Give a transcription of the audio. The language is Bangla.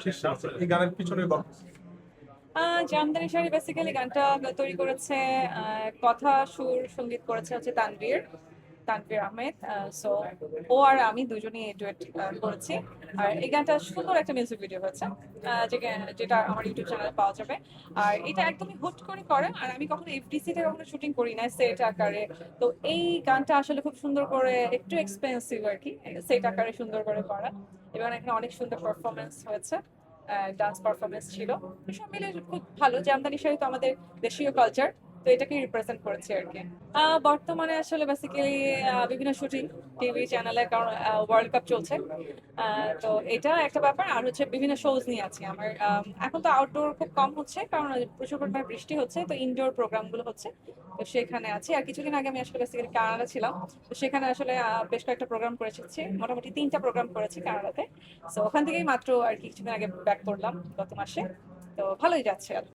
শীর্ষে আছে, এই গানের পিছনে গল্প। জামদানি শাড়ি বেসিক্যালি গানটা তৈরি করেছে, কথা সুর সঙ্গীত করেছে হচ্ছে তানভীর তানভীর আহমেদ। সো ও আর আমি দুজনই ডুয়েট করেছি। আর এই গানটা সুন্দর একটা মিউজিক ভিডিও হয়েছে, যেটা আমার ইউটিউব চ্যানেলে পাওয়া যাবে। আর এটা একদমই হুট করে আর আমি কখনো এফডিসি তে কখনো শুটিং করি না সেট আকারে। তো এই গানটা আসলে খুব সুন্দর করে, একটু এক্সপেন্সিভ আর কি, সেট আকারে সুন্দর করে করা। এবং এখানে অনেক সুন্দর পারফরমেন্স হয়েছে, ডান্স পারফরমেন্স ছিল। তো সব মিলে খুব ভালো। জামদানি শাড়ি তো আমাদের দেশীয় কালচার, তো এটাকে রিপ্রেজেন্ট করেছে আর কি। বর্তমানে আসলে বেসিক্যালি বিভিন্ন শুটিং টিভি চ্যানেলে, কারণ ওয়ার্ল্ড কাপ চলছে। তো এটা একটা ব্যাপার। আর হচ্ছে বিভিন্ন শোজ নিয়ে আছি আমার। এখন তো আউটডোর খুব কম হচ্ছে, কারণ প্রচুর পরিমাণে বৃষ্টি হচ্ছে, তো ইনডোর প্রোগ্রামগুলো হচ্ছে। তো সেখানে আছি। আর কিছুদিন আগে আমি আসলে বেসিক্যালি কানাডা ছিলাম। তো সেখানে আসলে বেশ কয়েকটা প্রোগ্রাম করে এসেছি, মোটামুটি 3টা প্রোগ্রাম করেছি কানাডাতে। তো ওখান থেকেই মাত্র আর কি কিছুদিন আগে ব্যাক করলাম গত মাসে। তো ভালোই যাচ্ছে আর